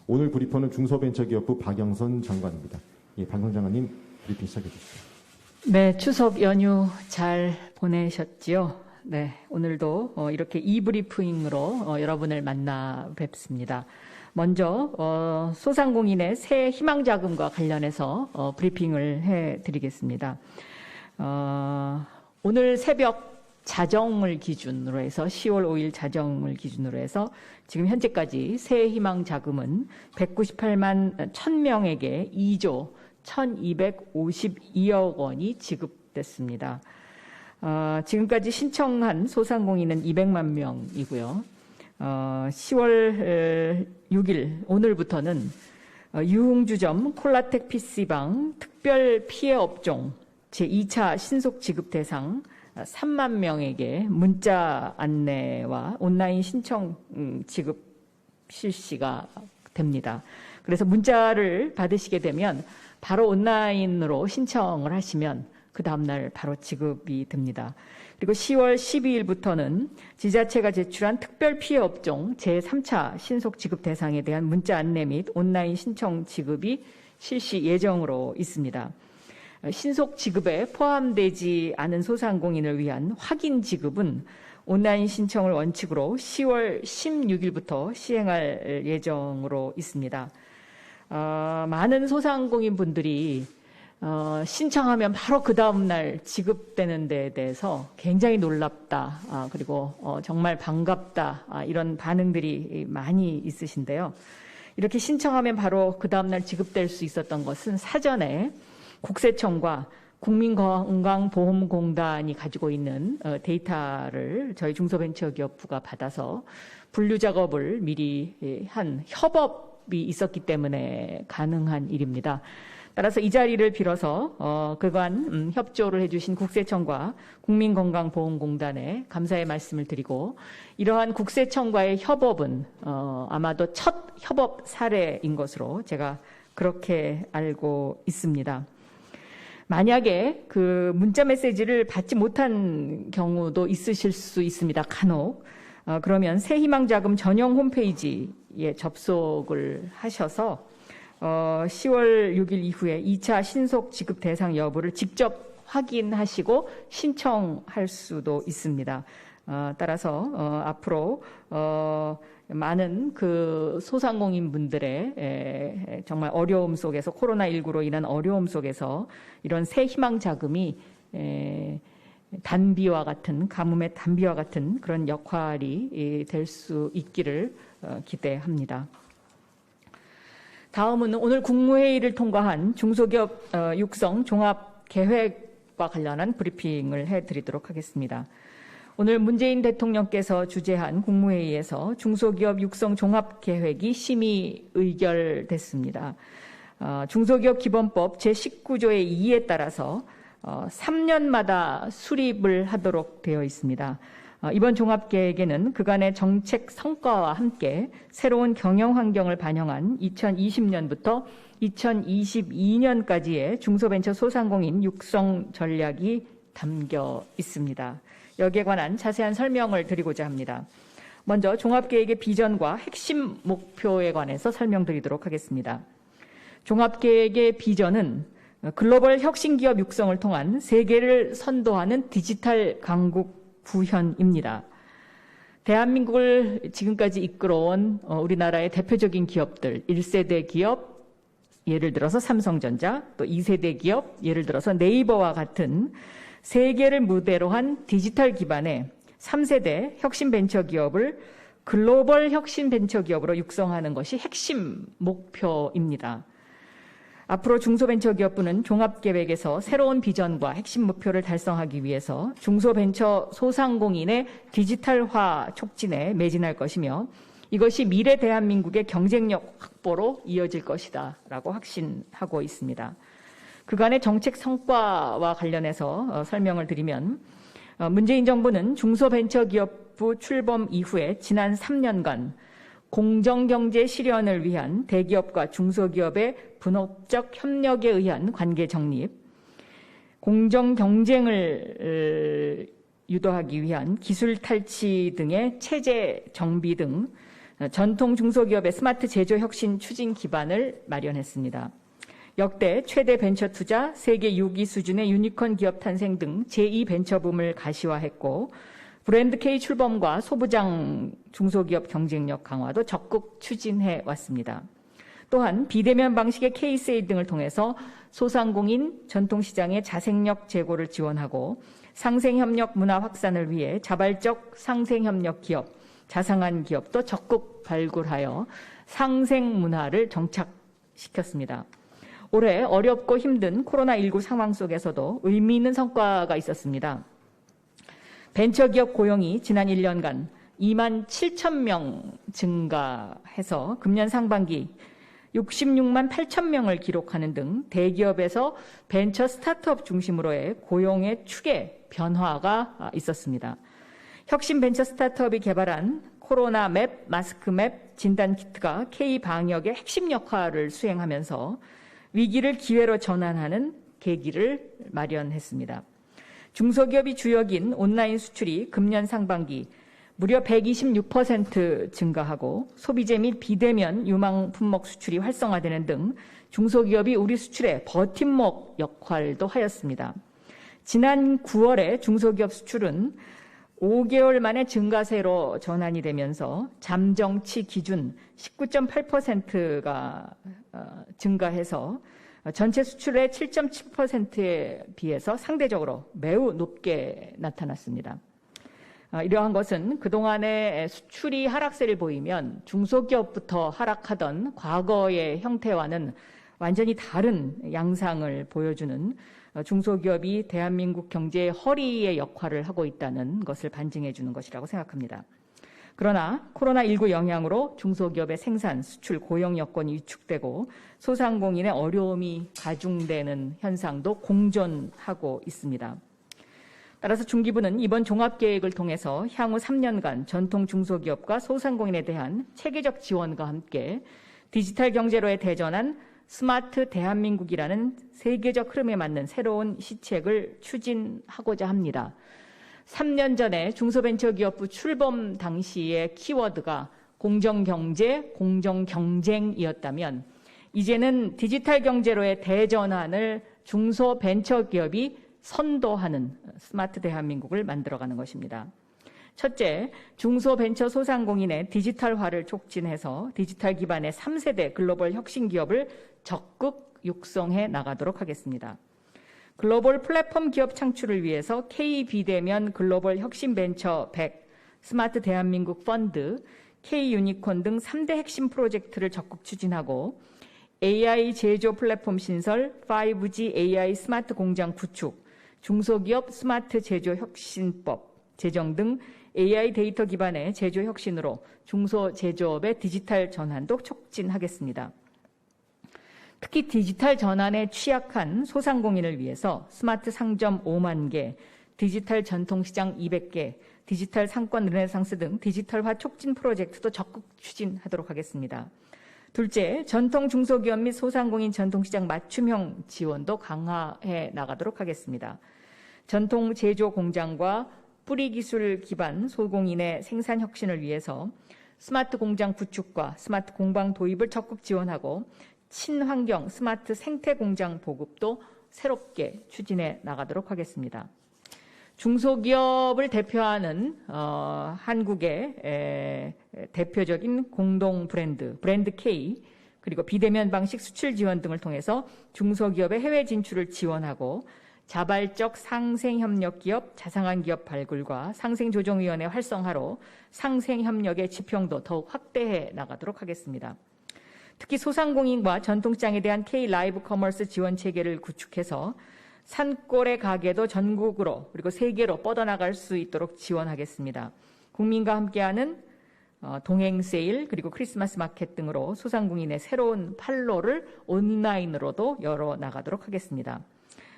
오늘 브리퍼는 중소벤처기업부 박영선 장관입니다. 예, 박영선 장관님 브리핑 시작해 주시죠. 네, 추석 연휴 잘 보내셨지요? 네, 오늘도 이렇게 이브리핑으로 여러분을 만나 뵙습니다. 먼저 소상공인의 새 희망자금과 관련해서 브리핑을 해드리겠습니다. 오늘 새벽 자정을 기준으로 해서 10월 5일 자정을 기준으로 해서 지금 현재까지 새 희망자금은 198만 1000명에게 2조 1252억 원이 지급됐습니다. 지금까지 신청한 소상공인은 200만 명이고요. 10월 6일 오늘부터는 유흥주점, 콜라텍 PC방, 특별 피해 업종 제2차 신속 지급 대상 3만 명에게 문자 안내와 온라인 신청 지급 실시가 됩니다. 그래서 문자를 받으시게 되면 바로 온라인으로 신청을 하시면 그 다음날 바로 지급이 됩니다. 그리고 10월 12일부터는 지자체가 제출한 특별 피해 업종 제3차 신속 지급 대상에 대한 문자 안내 및 온라인 신청 지급이 실시 예정으로 있습니다. 신속 지급에 포함되지 않은 소상공인을 위한 확인 지급은 온라인 신청을 원칙으로 10월 16일부터 시행할 예정으로 있습니다. 많은 소상공인 분들이 신청하면 바로 그 다음날 지급되는 데에 대해서 굉장히 놀랍다, 그리고 정말 반갑다, 이런 반응들이 많이 있으신데요. 이렇게 신청하면 바로 그 다음날 지급될 수 있었던 것은 사전에 국세청과 국민건강보험공단이 가지고 있는 데이터를 저희 중소벤처기업부가 받아서 분류 작업을 미리 한 협업이 있었기 때문에 가능한 일입니다. 따라서 이 자리를 빌어서 그간 협조를 해주신 국세청과 국민건강보험공단에 감사의 말씀을 드리고, 이러한 국세청과의 협업은 아마도 첫 협업 사례인 것으로 제가 그렇게 알고 있습니다. 만약에 그 문자 메시지를 받지 못한 경우도 있으실 수 있습니다. 간혹. 그러면 새희망자금 전용 홈페이지에 접속을 하셔서 10월 6일 이후에 2차 신속 지급 대상 여부를 직접 확인하시고 신청할 수도 있습니다. 따라서 앞으로 많은 그 소상공인 분들의 정말 어려움 속에서, 코로나19로 인한 어려움 속에서 이런 새 희망 자금이 단비와 같은, 가뭄의 단비와 같은 그런 역할이 될 수 있기를 기대합니다. 다음은 오늘 국무회의를 통과한 중소기업 육성 종합계획과 관련한 브리핑을 해드리도록 하겠습니다. 오늘 문재인 대통령께서 주재한 국무회의에서 중소기업 육성 종합계획이 심의 의결됐습니다. 중소기업 기본법 제19조의 2에 따라서 3년마다 수립을 하도록 되어 있습니다. 이번 종합계획에는 그간의 정책 성과와 함께 새로운 경영 환경을 반영한 2020년부터 2022년까지의 중소벤처 소상공인 육성 전략이 담겨 있습니다. 여기에 관한 자세한 설명을 드리고자 합니다. 먼저 종합계획의 비전과 핵심 목표에 관해서 설명드리도록 하겠습니다. 종합계획의 비전은 글로벌 혁신기업 육성을 통한 세계를 선도하는 디지털 강국 구현입니다. 대한민국을 지금까지 이끌어온 우리나라의 대표적인 기업들, 1세대 기업, 예를 들어서 삼성전자, 또 2세대 기업, 예를 들어서 네이버와 같은 세계를 무대로 한 디지털 기반의 3세대 혁신 벤처기업을 글로벌 혁신 벤처기업으로 육성하는 것이 핵심 목표입니다. 앞으로 중소벤처기업부는 종합계획에서 새로운 비전과 핵심 목표를 달성하기 위해서 중소벤처 소상공인의 디지털화 촉진에 매진할 것이며, 이것이 미래 대한민국의 경쟁력 확보로 이어질 것이다 라고 확신하고 있습니다. 그간의 정책 성과와 관련해서 설명을 드리면, 문재인 정부는 중소벤처기업부 출범 이후에 지난 3년간 공정경제 실현을 위한 대기업과 중소기업의 분업적 협력에 의한 관계 정립, 공정경쟁을 유도하기 위한 기술 탈취 등의 체제 정비 등 전통 중소기업의 스마트 제조 혁신 추진 기반을 마련했습니다. 역대 최대 벤처 투자, 세계 6위 수준의 유니콘 기업 탄생 등 제2벤처붐을 가시화했고 브랜드 K 출범과 소부장 중소기업 경쟁력 강화도 적극 추진해 왔습니다. 또한 비대면 방식의 K-세일 등을 통해서 소상공인 전통시장의 자생력 제고를 지원하고 상생협력 문화 확산을 위해 자발적 상생협력 기업, 자상한 기업도 적극 발굴하여 상생 문화를 정착시켰습니다. 올해 어렵고 힘든 코로나19 상황 속에서도 의미 있는 성과가 있었습니다. 벤처기업 고용이 지난 1년간 2만 7천 명 증가해서 금년 상반기 66만 8천 명을 기록하는 등 대기업에서 벤처 스타트업 중심으로의 고용의 축의 변화가 있었습니다. 혁신 벤처 스타트업이 개발한 코로나 맵, 마스크 맵, 진단 키트가 K 방역의 핵심 역할을 수행하면서 위기를 기회로 전환하는 계기를 마련했습니다. 중소기업이 주역인 온라인 수출이 금년 상반기 무려 126% 증가하고 소비재 및 비대면 유망 품목 수출이 활성화되는 등 중소기업이 우리 수출의 버팀목 역할도 하였습니다. 지난 9월에 중소기업 수출은 5개월 만에 증가세로 전환이 되면서 잠정치 기준 19.8%가 증가해서 전체 수출의 7.7%에 비해서 상대적으로 매우 높게 나타났습니다. 이러한 것은 그동안의 수출이 하락세를 보이면 중소기업부터 하락하던 과거의 형태와는 완전히 다른 양상을 보여주는 중소기업이 대한민국 경제의 허리의 역할을 하고 있다는 것을 반증해 주는 것이라고 생각합니다. 그러나 코로나19 영향으로 중소기업의 생산, 수출, 고용 여건이 위축되고 소상공인의 어려움이 가중되는 현상도 공존하고 있습니다. 따라서 중기부는 이번 종합계획을 통해서 향후 3년간 전통 중소기업과 소상공인에 대한 체계적 지원과 함께 디지털 경제로의 대전한 스마트 대한민국이라는 세계적 흐름에 맞는 새로운 시책을 추진하고자 합니다. 3년 전에 중소벤처기업부 출범 당시의 키워드가 공정경제, 공정경쟁이었다면 이제는 디지털 경제로의 대전환을 중소벤처기업이 선도하는 스마트 대한민국을 만들어가는 것입니다. 첫째, 중소벤처소상공인의 디지털화를 촉진해서 디지털 기반의 3세대 글로벌 혁신기업을 적극 육성해 나가도록 하겠습니다. 글로벌 플랫폼 기업 창출을 위해서 K-비대면 글로벌 혁신벤처 100, 스마트 대한민국 펀드, K-유니콘 등 3대 핵심 프로젝트를 적극 추진하고 AI 제조 플랫폼 신설, 5G AI 스마트 공장 구축, 중소기업 스마트 제조 혁신법 제정 등 AI 데이터 기반의 제조 혁신으로 중소제조업의 디지털 전환도 촉진하겠습니다. 특히 디지털 전환에 취약한 소상공인을 위해서 스마트 상점 5만 개, 디지털 전통시장 200개, 디지털 상권 르네상스 등 디지털화 촉진 프로젝트도 적극 추진하도록 하겠습니다. 둘째, 전통 중소기업 및 소상공인 전통시장 맞춤형 지원도 강화해 나가도록 하겠습니다. 전통 제조 공장과 뿌리기술 기반 소공인의 생산 혁신을 위해서 스마트 공장 구축과 스마트 공방 도입을 적극 지원하고 친환경 스마트 생태 공장 보급도 새롭게 추진해 나가도록 하겠습니다. 중소기업을 대표하는 한국의 대표적인 공동 브랜드 K, 그리고 비대면 방식 수출 지원 등을 통해서 중소기업의 해외 진출을 지원하고 자발적 상생협력기업, 자상한 기업 발굴과 상생조정위원회 활성화로 상생협력의 지평도 더욱 확대해 나가도록 하겠습니다. 특히 소상공인과 전통시장에 대한 K 라이브 커머스 지원 체계를 구축해서 산골의 가게도 전국으로 그리고 세계로 뻗어나갈 수 있도록 지원하겠습니다. 국민과 함께하는 동행 세일 그리고 크리스마스 마켓 등으로 소상공인의 새로운 판로를 온라인으로도 열어나가도록 하겠습니다.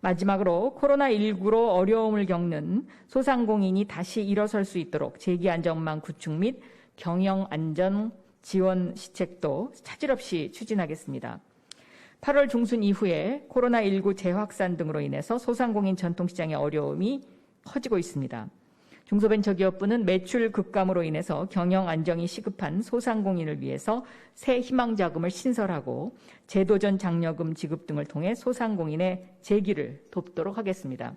마지막으로 코로나19로 어려움을 겪는 소상공인이 다시 일어설 수 있도록 재기안전망 구축 및 경영안전 지원 시책도 차질 없이 추진하겠습니다. 8월 중순 이후에 코로나19 재확산 등으로 인해서 소상공인 전통시장의 어려움이 커지고 있습니다. 중소벤처기업부는 매출 급감으로 인해서 경영 안정이 시급한 소상공인을 위해서 새 희망자금을 신설하고 제도전 장려금 지급 등을 통해 소상공인의 재기를 돕도록 하겠습니다.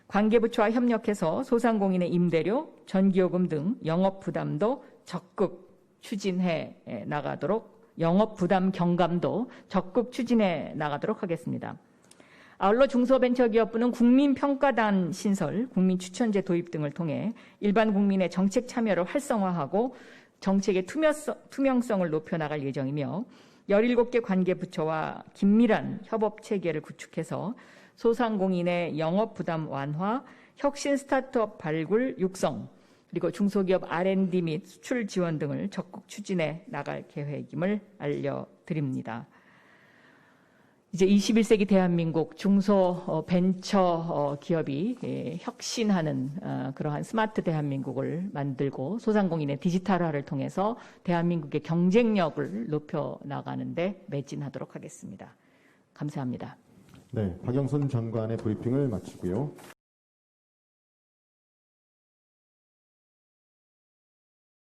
관계부처와 협력해서 소상공인의 임대료, 전기요금 등 영업부담도 적극 추진해 나가도록, 영업부담 경감도 적극 추진해 나가도록 하겠습니다. 아울러 중소벤처기업부는 국민평가단 신설, 국민추천제 도입 등을 통해 일반 국민의 정책 참여를 활성화하고 정책의 투명성을 높여나갈 예정이며 17개 관계부처와 긴밀한 협업체계를 구축해서 소상공인의 영업부담 완화, 혁신 스타트업 발굴 육성, 그리고 중소기업 R&D 및 수출 지원 등을 적극 추진해 나갈 계획임을 알려드립니다. 이제 21세기 대한민국 중소벤처 기업이 혁신하는 그러한 스마트 대한민국을 만들고 소상공인의 디지털화를 통해서 대한민국의 경쟁력을 높여나가는 데 매진하도록 하겠습니다. 감사합니다. 네, 박영선 장관의 브리핑을 마치고요.